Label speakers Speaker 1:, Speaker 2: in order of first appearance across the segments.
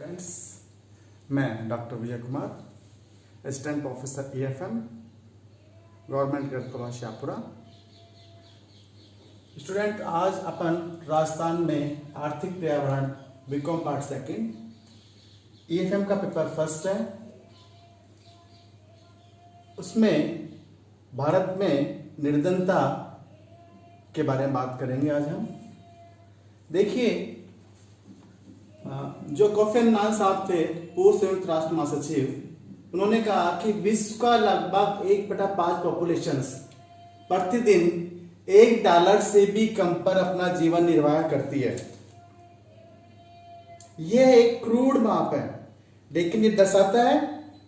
Speaker 1: Students, मैं doctor Vijay Kumar, assistant professor EFM, government girls college Shahpura. Student, आज अपन राजस्थान में आर्थिक पर्यावरण बीकॉम पार्ट सेकंड EFM का पेपर फर्स्ट है। उसमें भारत में निर्धनता के बारे में बात करेंगे आज हम। देखिए, जो कोफी अन्नान साहब थे, पूर्व संयुक्त राष्ट्र महासचिव, उन्होंने कहा कि विश्व का लगभग 1/5 पॉपुलेशन प्रतिदिन $1 से भी कम पर अपना जीवन निर्वाह करती है। यह एक क्रूड माप है, लेकिन ये दर्शाता है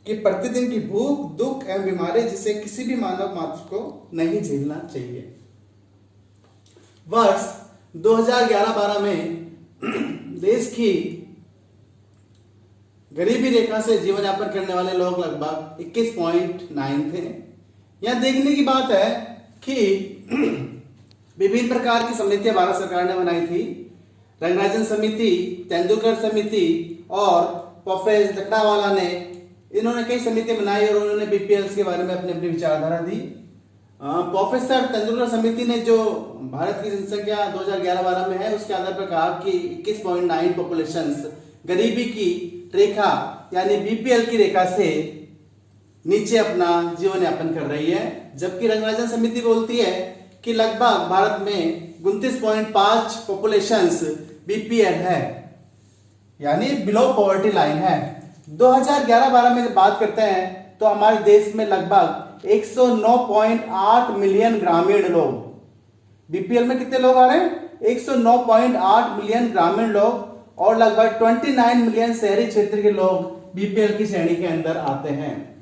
Speaker 1: कि प्रतिदिन की भूख, दुख एवं बीमारी जिसे किसी भी मानव मात्र को नहीं झेलना चाहिए। वर्ष 2011-12 में देश की गरीबी रेखा से जीवन यापन करने वाले लोग लगभग 21.9 थे। यहां देखने की बात है कि विभिन्न प्रकार की समितियां भारत सरकार ने बनाई थी। रंगराजन समिति, तेंदुलकर समिति और प्रोफेसर लकड़ावाला ने, इन्होंने कई समितियां बनाई और उन्होंने BPL के बारे में अपनी अपनी विचारधारा दी। प्रोफेसर तेंदुलकर समिति ने जो भारत की जनसंख्या 2011-12 में है, उसके आधार पर कहा कि 21.9 पॉपुलेशन गरीबी की रेखा यानी BPL की रेखा से नीचे अपना जीवन यापन कर रही है। जबकि रंगराजन समिति बोलती है कि लगभग भारत में 29.5 पॉपुलेशन BPL है, यानी बिलो पॉवर्टी लाइन है। 2011-12 में बात करते हैं तो हमारे देश में लगभग 109.8 मिलियन ग्रामीण लोग, BPL में कितने लोग आ रहे हैं? 109.8 मिलियन ग्रामीण लोग और लगभग 29 मिलियन शहरी क्षेत्र के लोग BPL की श्रेणी के अंदर आते हैं।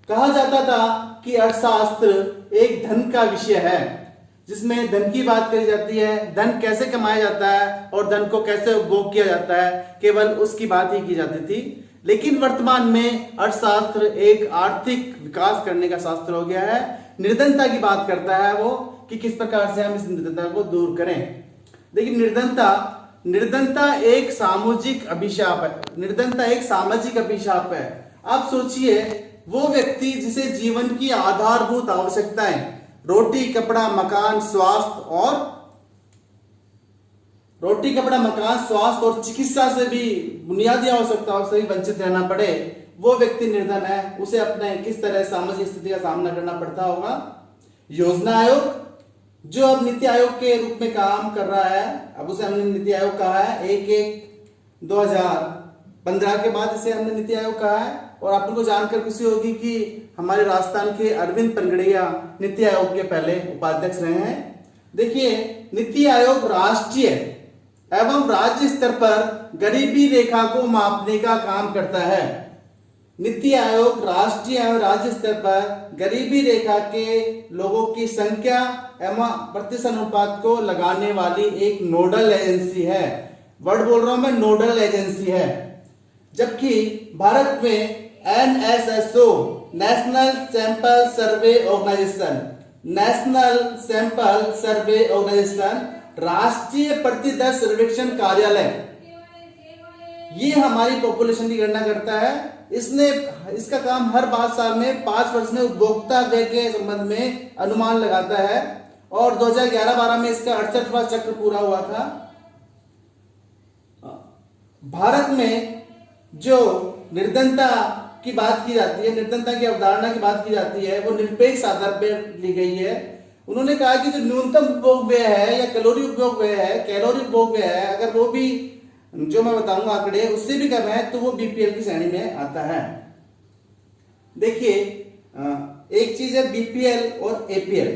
Speaker 1: कहा जाता था कि अर्थशास्त्र एक धन का विषय है, जिसमें धन की बात करी जाती है, धन कैसे कमाया जाता है और धन को कैसे उपभोग किया जाता है, केवल उसकी बात ही की जाती थी। लेकिन वर्तमान में अर्थशास्त्र एक आर्थिक विकास करने का शास्त्र हो गया है। निर्धनता की बात करता है वो कि किस प्रकार से हम इस निर्धनता को दूर करें। देखिए, निर्धनता एक सामाजिक अभिशाप है। निर्धनता एक सामाजिक अभिशाप है। आप सोचिए, वो व्यक्ति जिसे जीवन की आधारभूत आवश्यकताएं, रोटी कपड़ा मकान स्वास्थ्य और चिकित्सा से भी, बुनियादी आवश्यकताओं से भी वंचित रहना पड़े, वो व्यक्ति निर्धन है। उसे अपने किस तरह सामाजिक स्थिति का सामना करना पड़ता होगा। योजना आयोग, जो अब नीति आयोग के रूप में काम कर रहा है, अब उसे हमने नीति आयोग कहा है। 1/1/2015 के बाद इसे हमने नीति आयोग कहा है। और आप लोगों को जानकर खुशी होगी कि हमारे राजस्थान के अरविंद पनगड़िया नीति आयोग के पहले उपाध्यक्ष रहे हैं। देखिए, नीति आयोग राष्ट्रीय एवं राज्य स्तर पर गरीबी रेखा को मापने का काम करता है। नीति आयोग राष्ट्रीय एवं राज्य स्तर पर गरीबी रेखा के लोगों की संख्या एवं प्रतिशत अनुपात को लगाने वाली एक नोडल एजेंसी है। वर्ड बोल रहा हूं मैं, नोडल एजेंसी है। जबकि भारत में NSSO, national sample survey organisation, राष्ट्रीय प्रतिदर्श सर्वेक्षण कार्यालय, ये हमारी पॉपुलेशन की गणना करता है। इसका काम हर 5 साल में 5 वर्ष में उपभोक्ता व्यय के संबंध में अनुमान लगाता है और 2011-12 में इसका 68वां चक्र पूरा हुआ था। भारत में जो निर्धनता की बात की जाती है, निर्धनता की अवधारणा की बात की जाती है, वो निरपेक्ष आधार पर ली गई है। उन्होंने कहा कि जो न्यूनतम उपभोग व्यय है या कैलोरी उपभोग व्यय है, अगर वो भी, जो मैं बताऊंगा आंकड़े, उससे भी कम है तो वो BPL की श्रेणी में आता है। देखिए, एक चीज है BPL और APL।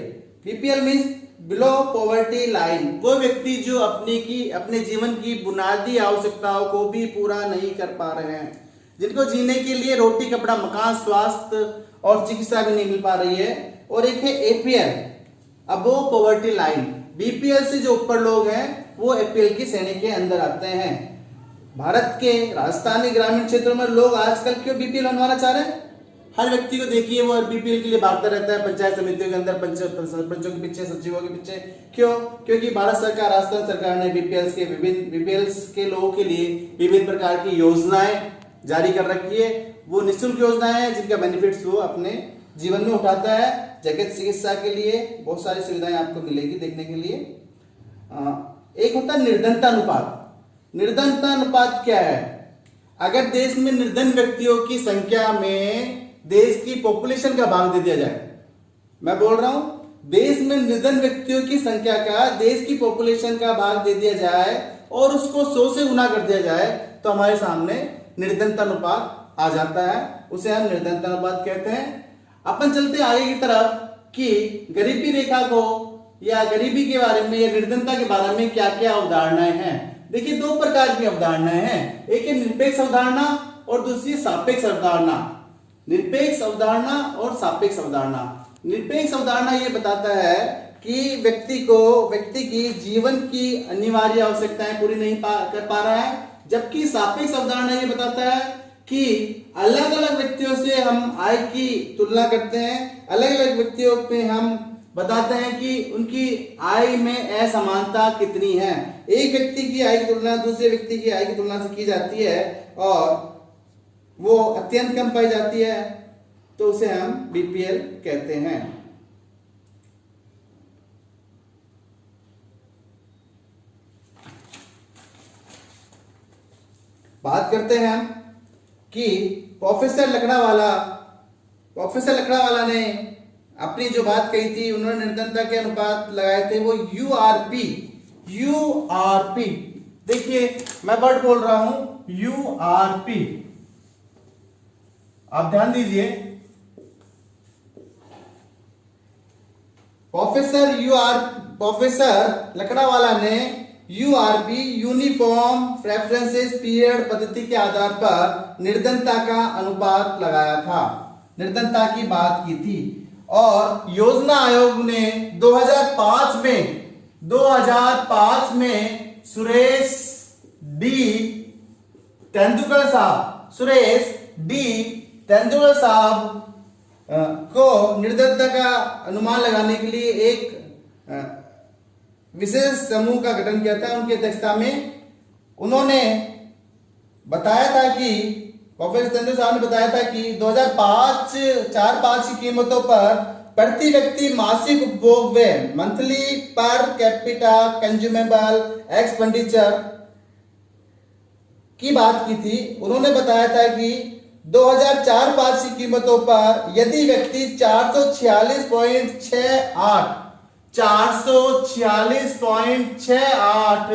Speaker 1: BPL means below poverty line, वो व्यक्ति जो अपने जीवन की बुनियादी आवश्यकताओं को भी पूरा नहीं कर पा रहे हैं, जिनको जीने के लिए रोटी कपड़ा मकान स्वास्थ्य और चिकित्सा भी नहीं मिल पा रही है। और एक है APL, अब वो पॉवर्टी लाइन। BPL से जो ऊपर लोग हैं वो APL की श्रेणी के अंदर आते हैं। भारत के राजस्थानी ग्रामीण क्षेत्रों में लोग आजकल क्यों BPL बनवाना चाह रहे हैं? हर व्यक्ति को देखिए वो बीपीएल के लिए भागता रहता है पंचायत समितियों के अंदर, सरपंचों के पीछे, सचिवों के पीछे। क्यों? क्योंकि भारत सरकार, राजस्थान सरकार ने बीपीएल्स के लोगों के लिए विभिन्न प्रकार की योजनाएं जारी कर रखी है। वो निःशुल्क योजनाएं हैं जिनका बेनिफिट्स वो अपने जीवन में उठाता है। जगत चिकित्सा के लिए बहुत सारी सुविधाएं आपको मिलेगी देखने के लिए। एक होता है निर्धनता अनुपात। निर्धनता अनुपात क्या है? अगर देश में निर्धन व्यक्तियों की संख्या में देश की पॉपुलेशन का भाग दे दिया जाए, मैं बोल रहा हूं देश में निर्धन व्यक्तियों की संख्या का देश की पॉपुलेशन का भाग दे दिया जाए और उसको 100 से गुना कर दिया जाए तो हमारे सामने निर्धनता अनुपात आ जाता है। उसे हम निर्धनता अनुपात कहते हैं। अपन चलते आगे की तरफ कि गरीबी रेखा को या गरीबी के बारे में या निर्धनता के बारे में क्या क्या अवधारणाएं हैं। देखिए, दो प्रकार की अवधारणाएं हैं, एक है निरपेक्ष अवधारणा और दूसरी सापेक्ष अवधारणा। निरपेक्ष अवधारणा और सापेक्ष अवधारणा। निरपेक्ष अवधारणा ये बताता है कि व्यक्ति की जीवन की अनिवार्य आवश्यकताएं पूरी नहीं कर पा रहा है, जबकि सापेक्ष अवधारणा ये बताता है कि अलग अलग व्यक्तियों से हम आय की तुलना करते हैं, अलग अलग व्यक्तियों पे हम बताते हैं कि उनकी आय में असमानता कितनी है। एक व्यक्ति की आय की तुलना दूसरे व्यक्ति की आय की तुलना से की जाती है और वो अत्यंत कम पाई जाती है, तो उसे हम बीपीएल कहते हैं। बात करते हैं हम कि प्रोफेसर लकड़ावाला ने अपनी जो बात कही थी, उन्होंने निर्धनता के अनुपात लगाए थे वो यूआरपी। देखिए, मैं वर्ड बोल रहा हूं यूआरपी, आप ध्यान दीजिए। प्रोफेसर लकड़ावाला ने यूआरपी यूनिफॉर्म प्रेफरेंसेस पीरियड पद्धति के आधार पर निर्धनता का अनुपात लगाया था, निर्धनता की बात की थी। और योजना आयोग ने 2005 में सुरेश डी तेंदुलकर साहब को निर्धनता का अनुमान लगाने के लिए एक विशेष समूह का गठन किया था। उनकी अध्यक्षता में उन्होंने बताया था कि प्रोफेसर तेंदुलकर साहब ने बताया था कि 2004-5 की कीमतों पर प्रति व्यक्ति मासिक उपभोग व्यय, monthly per capita consumable expenditure की बात की थी। उन्होंने बताया था कि 2004-5 की कीमतों पर यदि व्यक्ति 446.68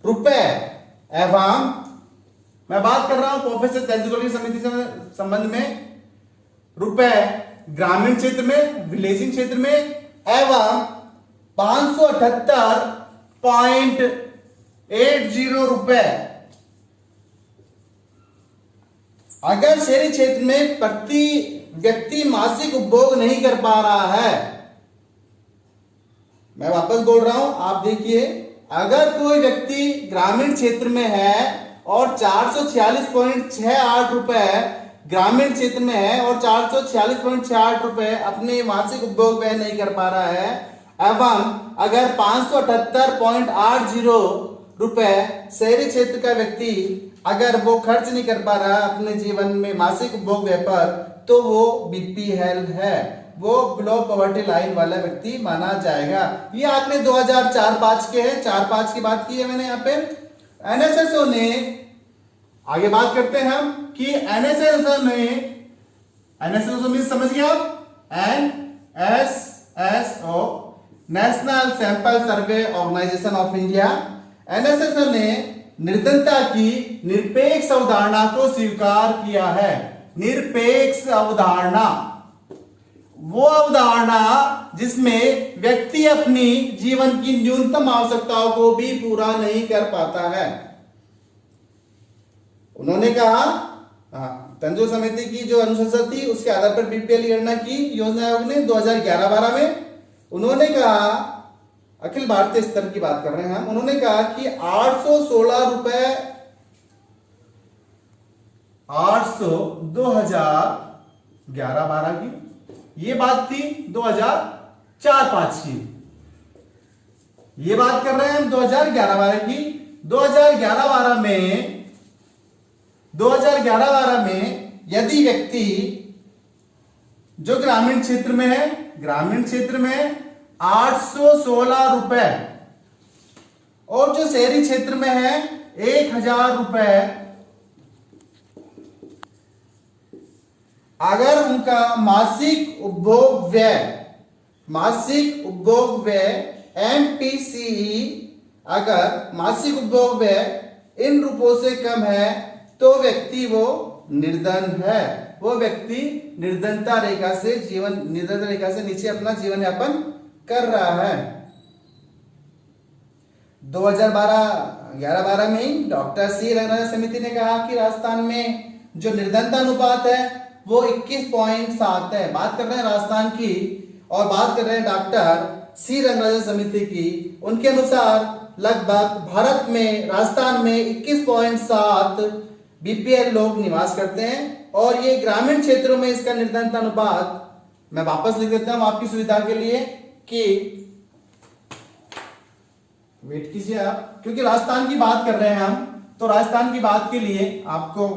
Speaker 1: रुपए एवं, मैं बात कर रहा हूं प्रोफेसर तेंदुलकर की समिति से संबंध में, रुपए ग्रामीण क्षेत्र में, विलेजिंग क्षेत्र में एवं 578.80 रुपए अगर शहरी क्षेत्र में प्रति व्यक्ति मासिक उपभोग नहीं कर पा रहा है। मैं वापस बोल रहा हूं, आप देखिए, अगर कोई व्यक्ति ग्रामीण क्षेत्र में है और 446.68 रुपए ग्रामीण क्षेत्र में है और 446.68 रुपए अपने मासिक उपभोग व्यय नहीं कर पा रहा है एवं अगर 578.80 रुपए शहरी क्षेत्र का व्यक्ति अगर वो खर्च नहीं कर पा रहा अपने जीवन में मासिक उपभोग व्यय पर, तो वो बीपीएल है, वो बिलो पॉवर्टी लाइन वाला व्यक्ति माना जाएगा। ये आपने 2004-5 के हैं, 4-5 की बात की है मैंने यहाँ पे। एनएसएसओ ने, आगे बात करते हैं हम कि एनएसएसओ में समझ गया आप, NSSO national sample survey organisation of India, NSSO ने निर्धनता की निरपेक्ष अवधारणा को स्वीकार किया है। निरपेक्ष अवधारणा, वो अवधारणा जिसमें व्यक्ति अपनी जीवन की न्यूनतम आवश्यकताओं को भी पूरा नहीं कर पाता है। उन्होंने कहा, तेंदुलकर समिति की जो अनुशंसा थी उसके आधार पर बीपीएल की गणना की योजना आयोग ने 2011-12 में। उन्होंने कहा, अखिल भारतीय स्तर की बात कर रहे हैं हम, उन्होंने कहा कि 816 सो 2011-12 की, ये बात थी 2004-5 की। ये बात कर रहे हैं हम 2011-12 की। 2011-12 में यदि व्यक्ति जो ग्रामीण क्षेत्र में है, ग्रामीण क्षेत्र में 816 रुपए, और जो शहरी क्षेत्र में है 1000 रुपए, अगर उनका मासिक उपभोग व्यय MPCE अगर मासिक उपभोग व्यय इन रुपयों से कम है तो व्यक्ति वो निर्धन है। वो व्यक्ति निर्धनता रेखा से नीचे अपना जीवन यापन कर रहा है। 2011-12 में ही डॉक्टर सी रंगराजन समिति ने कहा कि राजस्थान में जो निर्धनता अनुपात है वो 21.7 है। बात कर रहे हैं राजस्थान की और बात कर रहे हैं डॉक्टर सी रंगराजन समिति की। उनके अनुसार लगभग भारत में राजस्थान में 21.7 बीपीएल लोग निवास करते हैं, और ये ग्रामीण क्षेत्रों में इसका निर्धनता अनुपात, मैं वापस लिख देता हूं आपकी सुविधा के लिए कि वेट कीजिए आप, क्योंकि राजस्थान की बात कर रहे हैं हम, तो राजस्थान की बात के लिए आपको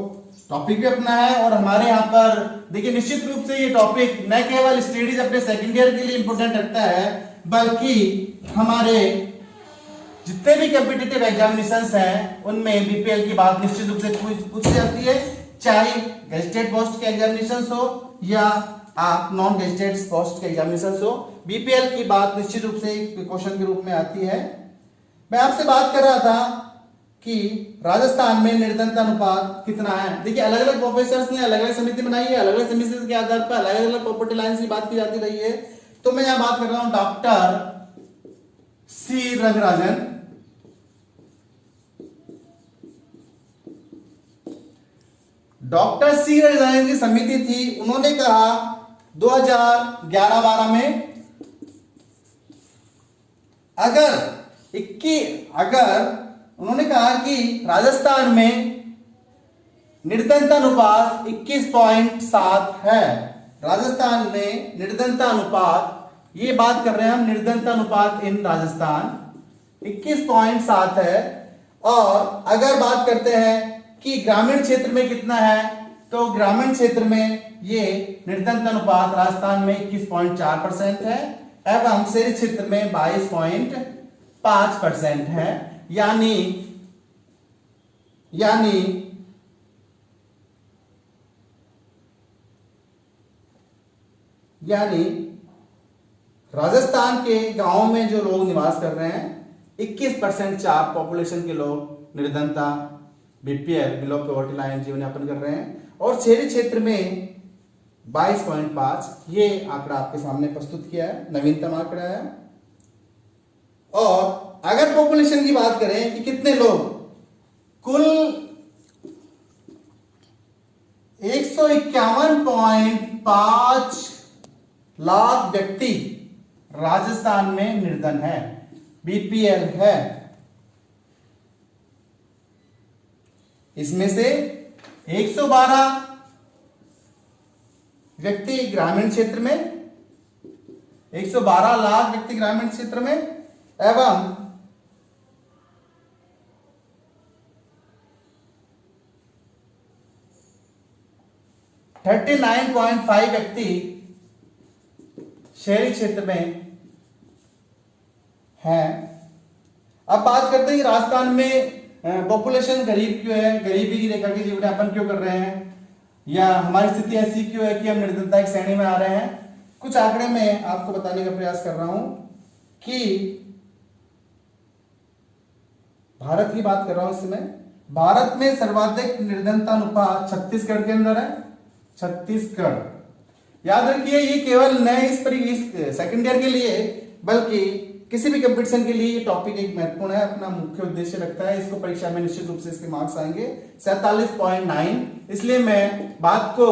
Speaker 1: टॉपिक भी अपना है। और हमारे यहाँ पर देखिए निश्चित रूप से ये टॉपिक न केवल स्टडीज अपने सेकंड ईयर के लिए इंपोर्टेंट रखता है, बल्कि हमारे जितने भी कॉम्पिटिटिव एग्जामिनेशंस हैं उनमें बीपीएल की बात निश्चित रूप से पूछी जाती है, चाहे गेस्टेड पोस्ट के एग्जामिनेशंस हो या आप नॉन गेस्टेड पोस्ट के एग्जामिनेशंस हो, बीपीएल की बात निश्चित रूप से क्वेश्चन के रूप में आती है। मैं आपसे बात कर रहा था कि राजस्थान में निर्धनता अनुपात कितना है। देखिए अलग अलग प्रोफेसर्स ने अलग अलग समिति बनाई है, अलग अलग समिति के आधार पर अलग अलग प्रॉपर्टी लाइन्स की बात की जाती रही है। तो मैं यहां बात कर रहा हूं doctor C Rangarajan, doctor C Rangarajan की समिति थी। उन्होंने कहा 2011-12 में उन्होंने कहा कि राजस्थान में निर्धनता अनुपात 21.7 है। राजस्थान में निर्धनता अनुपात, ये बात कर रहे हैं हम निर्धनता अनुपात इन राजस्थान 21.7 है। और अगर बात करते हैं कि ग्रामीण क्षेत्र में कितना है, तो ग्रामीण क्षेत्र में ये निर्धनता अनुपात राजस्थान में 21.4% है एवं शहरी क्षेत्र में 22.5% है। यानी राजस्थान के गांवों में जो लोग निवास कर रहे हैं 21% चार पॉपुलेशन के लोग निर्धनता बीपीएल बिलो पॉवर्टी लाइन जीवन यापन कर रहे हैं, और शहरी क्षेत्र में 22.5। ये आंकड़ा आपके सामने प्रस्तुत किया है, नवीनतम आंकड़ा है। और अगर पॉपुलेशन की बात करें कि कितने लोग, कुल 151.5 लाख व्यक्ति राजस्थान में निर्धन है, बीपीएल है। इसमें से 112 व्यक्ति ग्रामीण क्षेत्र में, 112 लाख व्यक्ति ग्रामीण क्षेत्र में एवं 39.5 व्यक्ति शहरी क्षेत्र में हैं। अब बात करते हैं कि राजस्थान में पॉपुलेशन गरीब क्यों है, गरीबी की रेखा के जीवन यापन क्यों कर रहे हैं, या हमारी स्थिति ऐसी क्यों है कि हम निर्धनता की श्रेणी में आ रहे हैं। कुछ आंकड़े मैं आपको बताने का प्रयास कर रहा हूं कि भारत की बात कर रहा हूं इस समय। भारत में सर्वाधिक निर्धनता अनुपात छत्तीसगढ़ के अंदर है। छत्तीसगढ़, याद रखिए ये केवल न इस सेकंड ईयर के लिए बल्कि किसी भी कंपटीशन के लिए ये टॉपिक एक महत्वपूर्ण है, अपना मुख्य उद्देश्य रखता है। इसको परीक्षा में निश्चित रूप से इसके मार्क्स आएंगे 47.9। इसलिए मैं बात को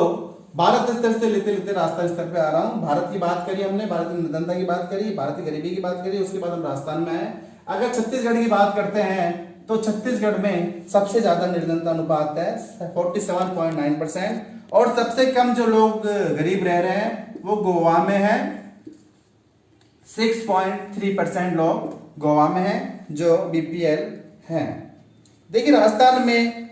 Speaker 1: भारत स्तर से लेते लेते राष्ट्रीय स्तर पे आ रहा हूं। भारत की बात करी हमने, भारत की निर्धनता की बात करी, भारत की गरीबी की बात करी, उसके बाद हम राजस्थान में आए। अगर छत्तीसगढ़ की बात करते हैं तो छत्तीसगढ़ में सबसे ज्यादा निर्धनता अनुपात है 47.9%, और सबसे कम जो लोग गरीब रह रहे हैं वो गोवा में है। 6.3% लोग गोवा में है जो बीपीएल हैं। देखिए राजस्थान में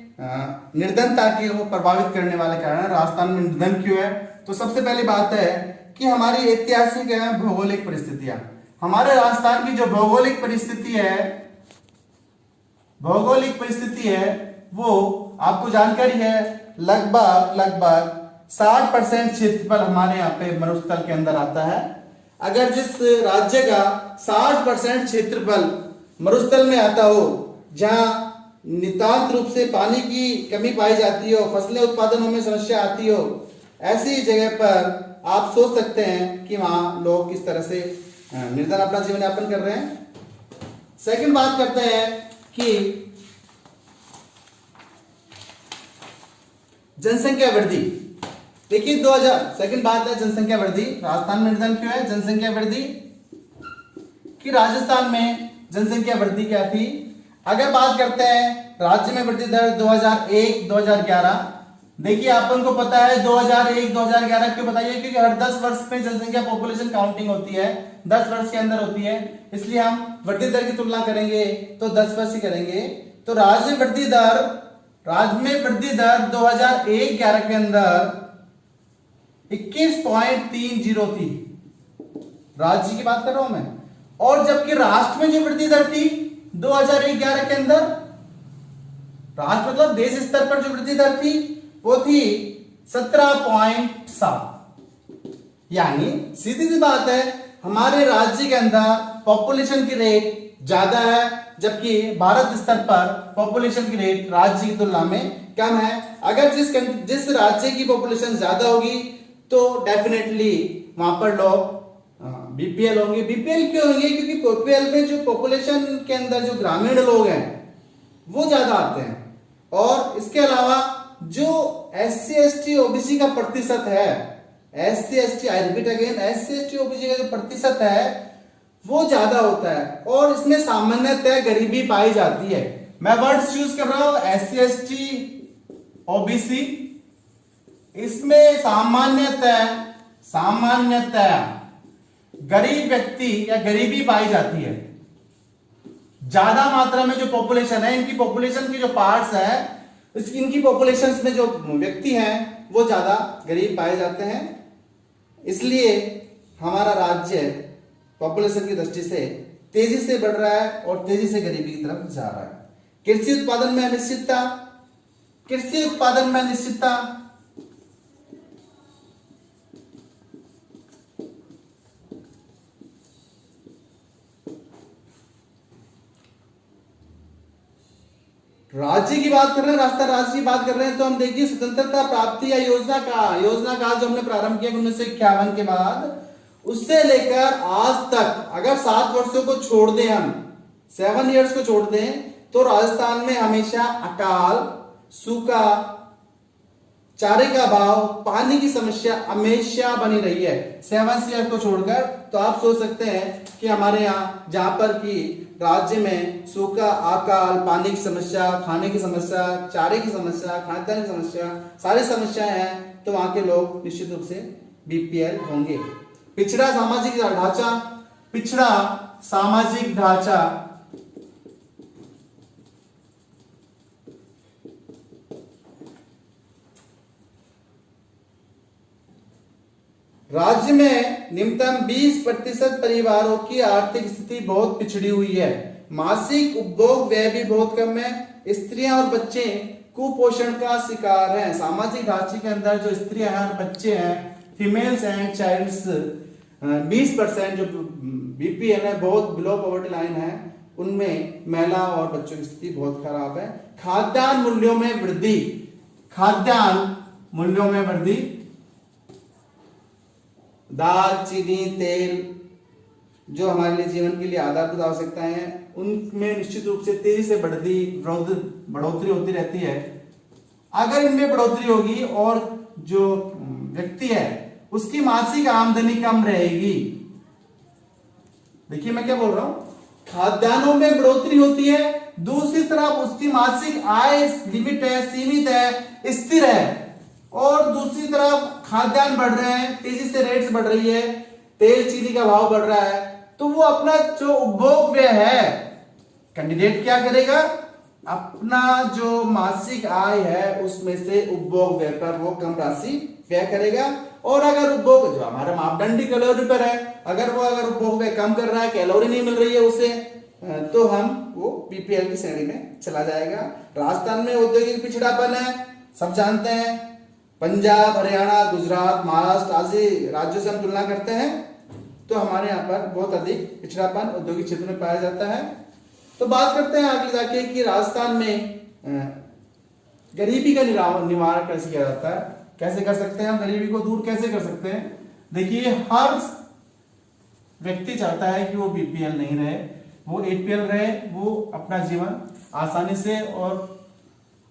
Speaker 1: निर्धनता को प्रभावित करने वाले कारण, राजस्थान में निर्धन क्यों है, तो सबसे पहली बात है कि हमारी ऐतिहासिक एवं भौगोलिक परिस्थितियां। हमारे राजस्थान की जो भौगोलिक परिस्थिति है वो आपको जानकारी है, लगभग 60% क्षेत्रफल हमारे यहाँ पे मरुस्थल के अंदर आता है। अगर जिस राज्य का 60% क्षेत्रफल मरुस्थल में आता हो, जहां नितांत रूप से पानी की कमी पाई जाती हो, फसलें उत्पादन में समस्या आती हो, ऐसी जगह पर आप सोच सकते हैं कि वहां लोग किस तरह से निर्धन अपना जीवन यापन कर रहे हैं। सेकंड बात करते हैं कि जनसंख्या वृद्धि। देखिए 2000 सेकंड बात है जनसंख्या वृद्धि। राजस्थान में निर्धन क्यों है? जनसंख्या वृद्धि। कि राजस्थान में जनसंख्या वृद्धि क्या थी? अगर बात करते हैं राज्य में वृद्धि दर 2001-2011, देखिए अपन को पता है 2001-2011 क्यों बताइए, क्योंकि हर 10 वर्ष में जनसंख्या पॉपुलेशन काउंटिंग होती है, 10 वर्ष के अंदर होती है, इसलिए हम वृद्धि दर की तुलना करेंगे तो 10 वर्ष ही करेंगे। तो राज्य में वृद्धि दर 2001-11 के अंदर 21.30 थी, राज्य की बात कर रहा हूं मैं। और जबकि राष्ट्र में जो वृद्धि दर थी 2001-11 के अंदर, राष्ट्र मतलब देश स्तर पर जो वृद्धि दर थी वो थी 17.7। यानी सीधी सी बात है, हमारे राज्य के अंदर पॉपुलेशन की रेट ज्यादा है, जबकि भारत स्तर पर पॉपुलेशन की रेट राज्य की तुलना में कम है। अगर जिस राज्य की पॉपुलेशन ज्यादा होगी तो डेफिनेटली वहां पर लोग बीपीएल होंगे। बीपीएल क्यों होंगे? क्योंकि बीपीएल में जो पॉपुलेशन के अंदर जो ग्रामीण लोग हैं वो ज्यादा आते हैं, और इसके अलावा जो एससी एसटी ओबीसी का प्रतिशत है, SC ST, I repeat again, SC ST OBC का जो प्रतिशत है वो ज्यादा होता है, और इसमें सामान्यतः गरीबी पाई जाती है। मैं वर्ड्स यूज कर रहा हूं एससी एसटी ओबीसी, इसमें सामान्यतः गरीब व्यक्ति या गरीबी पाई जाती है। ज्यादा मात्रा में जो पॉपुलेशन है, इनकी पॉपुलेशन की जो पार्ट्स है, इनकी पॉपुलेशन में जो व्यक्ति हैं वो ज्यादा गरीब पाए जाते हैं, इसलिए हमारा राज्य पॉपुलेशन की दृष्टि से तेजी से बढ़ रहा है और तेजी से गरीबी की तरफ जा रहा है। कृषि उत्पादन में अनिश्चितता, राज्य की बात कर रहे हैं, राजस्थान राज्य की बात कर रहे हैं, तो हम देखिए स्वतंत्रता प्राप्ति या योजना काल जो हमने प्रारंभ किया 1951 के बाद, उससे लेकर आज तक अगर 7 वर्षों को छोड़ दें, हम 7 इयर्स को छोड़ दें, तो राजस्थान में हमेशा अकाल, सूखा, चारे का अभाव, पानी की समस्या हमेशा बनी रही है 7 ईयर को छोड़कर। तो आप सोच सकते हैं कि हमारे यहाँ जहां पर कि राज्य में सूखा, अकाल, पानी की समस्या, खाने की समस्या, चारे की समस्या, खाद्यान्न की समस्या, सारी समस्याएं हैं, तो वहां के लोग निश्चित रूप से बीपीएल होंगे। पिछड़ा सामाजिक ढांचा, राज्य में न्यूनतम 20% परिवारों की आर्थिक स्थिति बहुत पिछड़ी हुई है। मासिक उपभोग व्यय भी बहुत कम है। स्त्रियां और बच्चे कुपोषण का शिकार हैं। सामाजिक ढांचे के अंदर जो स्त्रियां हैं और बच्चे हैं, फीमेल्स एंड चाइल्ड्स, 20% जो बीपीएल है, बहुत बिलो पॉवर्टी लाइन है, उनमें महिला और बच्चों की स्थिति बहुत खराब है। खाद्यान्न मूल्यों में वृद्धि, दाल, चीनी, तेल जो हमारे लिए जीवन के लिए आधारभूत आवश्यकताएं हैं, उनमें निश्चित रूप से तेजी से बढ़ोतरी होती रहती है। अगर इनमें बढ़ोतरी होगी और जो व्यक्ति है उसकी मासिक आमदनी कम रहेगी। देखिए मैं क्या बोल रहा हूं, खाद्यान्नों में बढ़ोतरी होती है दूसरी तरफ उसकी मासिक आय लिमिट है, सीमित है, स्थिर है, और दूसरी तरफ खाद्यान्न बढ़ रहे हैं, तेजी से रेट्स बढ़ रही है, तेल चीनी का भाव बढ़ रहा है, तो वो अपना जो उपभोग व्यय है, कैंडिडेट क्या करेगा, अपना जो मासिक आय है उसमें से उपभोग व्यय पर वो कम राशि व्यय करेगा। और अगर उपभोग जो हमारा मापदंड ही कैलोरी पर है, अगर उपभोग व्यय कम कर रहा है, कैलोरी नहीं मिल रही है उसे, तो हम वो बीपीएल की श्रेणी में चला जाएगा। राजस्थान में औद्योगिक पिछड़ापन है, सब जानते हैं। पंजाब, हरियाणा, गुजरात, महाराष्ट्र आदि राज्यों से हम तुलना करते हैं तो हमारे यहाँ पर बहुत अधिक पिछड़ापन औद्योगिक क्षेत्र में पाया जाता है। तो बात करते हैं आगे जाके कि राजस्थान में गरीबी का निवारण कैसे किया जाता है, कैसे कर सकते हैं हम, गरीबी को दूर कैसे कर सकते हैं। देखिए, हर व्यक्ति चाहता है कि वो बीपीएल नहीं रहे, वो एपीएल रहे, वो अपना जीवन आसानी से और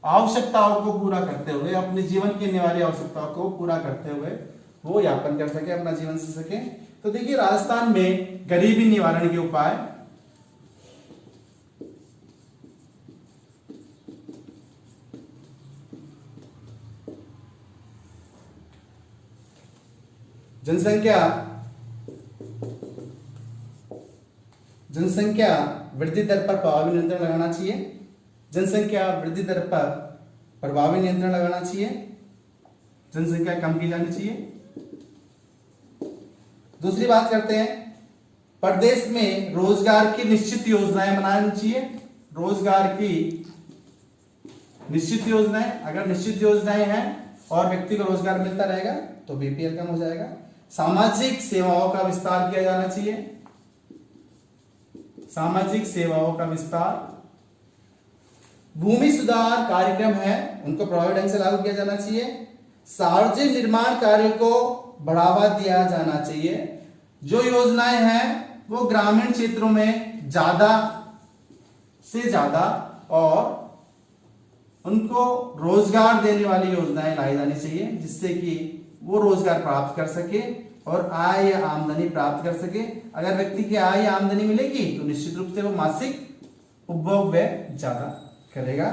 Speaker 1: आवश्यकताओं को पूरा करते हुए, अपने जीवन की अनिवार्य आवश्यकताओं को पूरा करते हुए वो यापन कर सके, अपना जीवन जी सके। तो देखिए, राजस्थान में गरीबी निवारण के उपाय, जनसंख्या वृद्धि दर पर प्रभावी नियंत्रण लगाना चाहिए। जनसंख्या वृद्धि दर पर प्रभावी नियंत्रण लगाना चाहिए, जनसंख्या कम की जानी चाहिए। दूसरी बात करते हैं, प्रदेश में रोजगार की निश्चित योजनाएं बनानी चाहिए। रोजगार की निश्चित योजनाएं, अगर निश्चित योजनाएं हैं और व्यक्ति को रोजगार मिलता रहेगा तो बीपीएल कम हो जाएगा। सामाजिक सेवाओं का विस्तार किया जाना चाहिए, सामाजिक सेवाओं का विस्तार। भूमि सुधार कार्यक्रम है, उनको प्रभावी ढंग से लागू किया जाना चाहिए। सार्वजनिक निर्माण कार्य को बढ़ावा दिया जाना चाहिए। जो योजनाएं हैं वो ग्रामीण क्षेत्रों में ज्यादा से ज्यादा और उनको रोजगार देने वाली योजनाएं लाई जानी चाहिए, जिससे कि वो रोजगार प्राप्त कर सके और आय या आमदनी प्राप्त कर सके। अगर व्यक्ति की आय या आमदनी मिलेगी तो निश्चित रूप से वो मासिक उपभोग व्यय ज्यादा करेगा।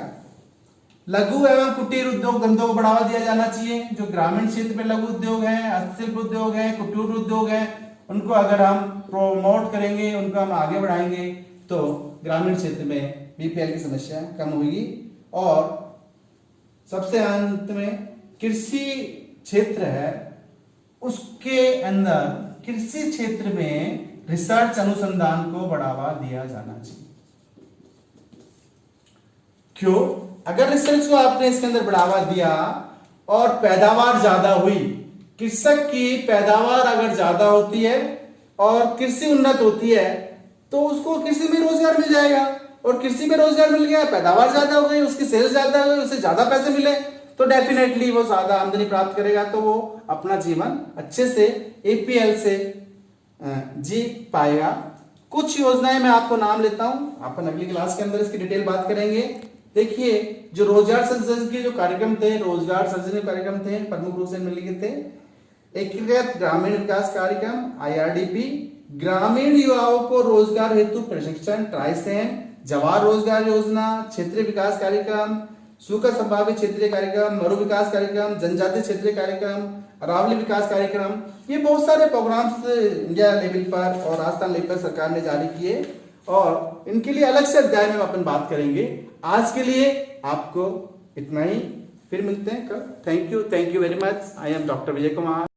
Speaker 1: लघु एवं कुटीर उद्योग धंधों को बढ़ावा दिया जाना चाहिए। जो ग्रामीण क्षेत्र में लघु उद्योग है, हस्तशिल्प उद्योग है, कुटीर उद्योग है, उनको अगर हम प्रोमोट करेंगे, उनको हम आगे बढ़ाएंगे तो ग्रामीण क्षेत्र में बीपीएल की समस्या कम होगी। और सबसे अंत में कृषि क्षेत्र है, उसके अंदर कृषि क्षेत्र में रिसर्च अनुसंधान को बढ़ावा दिया जाना चाहिए। क्यों? अगर रिसर्च को आपने इसके अंदर बढ़ावा दिया और पैदावार ज्यादा हुई, कृषक की पैदावार अगर ज्यादा होती है और कृषि उन्नत होती है तो उसको कृषि में रोजगार मिल जाएगा, और कृषि में रोजगार मिल गया, पैदावार ज्यादा हो गई, उसकी सेल्स ज्यादा हो गई, उससे ज्यादा पैसे मिले तो डेफिनेटली वो ज्यादा आमदनी प्राप्त करेगा, तो वो अपना जीवन अच्छे से एपीएल से जी पाएगा। कुछ योजनाएं मैं आपको नाम लेता हूं, अपन अगली क्लास के अंदर इसकी डिटेल बात करेंगे। देखिए, जो रोजगार सृजन के जो कार्यक्रम थे, रोजगार सृजन कार्यक्रम थे, प्रमुख रूप से निम्नलिखित थे। एकीकृत ग्रामीण विकास कार्यक्रम आईआरडीपी, ग्रामीण युवाओं को रोजगार हेतु प्रशिक्षण ट्राइसेन, जवाहर रोजगार योजना, क्षेत्रीय विकास कार्यक्रम, सूखा संभावित क्षेत्रीय कार्यक्रम, मरु विकास कार्यक्रम, जनजातीय क्षेत्रीय कार्यक्रम, अरावली विकास कार्यक्रम, ये बहुत सारे प्रोग्राम्स इंडिया लेवल पर और राजस्थान लेवल पर सरकार ने जारी किए और इनके लिए अलग से अध्याय में अपन बात करेंगे। आज के लिए आपको इतना ही, फिर मिलते हैं कल। Thank you very much. I am doctor Vijay Kumar.